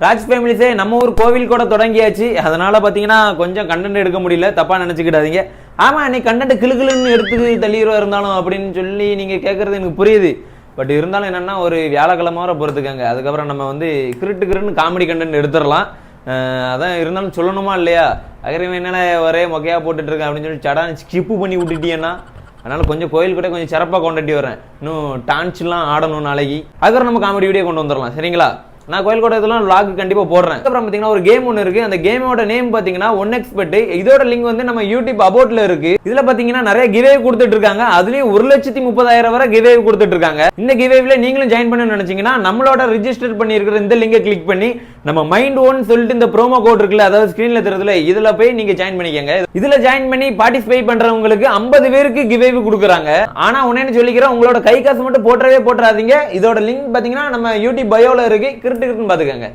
ராஜ் ஃபேமிலிஸே நம்ம ஊர் கோவில் கூட தொடங்கியாச்சு. அதனால பார்த்தீங்கன்னா கொஞ்சம் கண்டென்ட் எடுக்க முடியல, தப்பாக நினச்சிக்கிடாதீங்க. ஆமாம், நீ கண்டென்ட் கிளுகிளுன்னு எடுத்து தள்ளிடுவா இருந்தாலும் அப்படின்னு சொல்லி நீங்கள் கேட்குறது எனக்கு புரியுது. பட் இருந்தாலும் என்னென்னா ஒரு வியாழக்கிழமை வர பொறுத்துக்கங்க. அதுக்கப்புறம் நம்ம வந்து கிருட்டுன்னு காமெடி கண்டென்ட் எடுத்துடலாம். அதான் இருந்தாலும் சொல்லணுமா இல்லையா? அகரவன் என்னென்ன ஒரே மொக்கையாக போட்டுட்ருக்கேன் அப்படின்னு சொல்லி சடான்னு ஸ்கிப்பு பண்ணி விட்டுட்டீங்கன்னா, அதனால் கொஞ்சம் கோயில் கூட கொஞ்சம் சிறப்பாக கொண்டாட்டி வரேன். இன்னும் டான்ஸ்லாம் ஆடணும் நாளைக்கு. அதுக்கப்புறம் நம்ம காமெடி வீடியோ கொண்டு வந்துடலாம், சரிங்களா? நான் கோயில் கூட இதெல்லாம் vlog கண்டிப்பாக போடுறேன். அப்புறம் பார்த்தீங்கன்னா ஒரு கேம் ஒன்று இருக்குது. அந்த கேமோட நேம் பார்த்தீங்கன்னா 1xbet. இதோட லிங்க் வந்து நம்ம யூடியூப் அபவுட்ல இருக்கு. இதில் பார்த்தீங்கன்னா நிறைய கிவ்வே கொடுத்துட்டு இருக்காங்க. அதுலேயும் 1,30,000 வரை கிவ்வே கொடுத்துட்டு இருக்காங்க. இந்த கிவ்வேல நீங்களும் ஜாயின் பண்ணணும்னு நினைச்சீங்கன்னா நம்மளோட ரிஜிஸ்டர் பண்ணி இருக்கிற இந்த லிங்கை கிளிக் பண்ணி நம்ம மைண்ட் ஒன் சொல்லிட்டு இந்த ப்ரோமோ கோட் இருக்குல்ல, அதாவது ஸ்கிரீன்ல தெரியுதுல, இதுல போய் நீங்க ஜாயின் பண்ணிக்கங்க. இதுல ஜாயின் பண்ணி பார்ட்டிசிபேட் பண்றவங்களுக்கு 50 பேருக்கு கிவ்வே கொடுக்குறாங்க. ஆனா உடனே சொல்லிக்கிறேன், உங்களோட கை காசு மட்டும் போட்டுறவே போட்டுறாதீங்க. இதோட லிங்க் பாத்தீங்கன்னா நம்ம யூடியூப் பயோல இருக்கு. கிருட்டுன்னு பாத்துக்கங்க.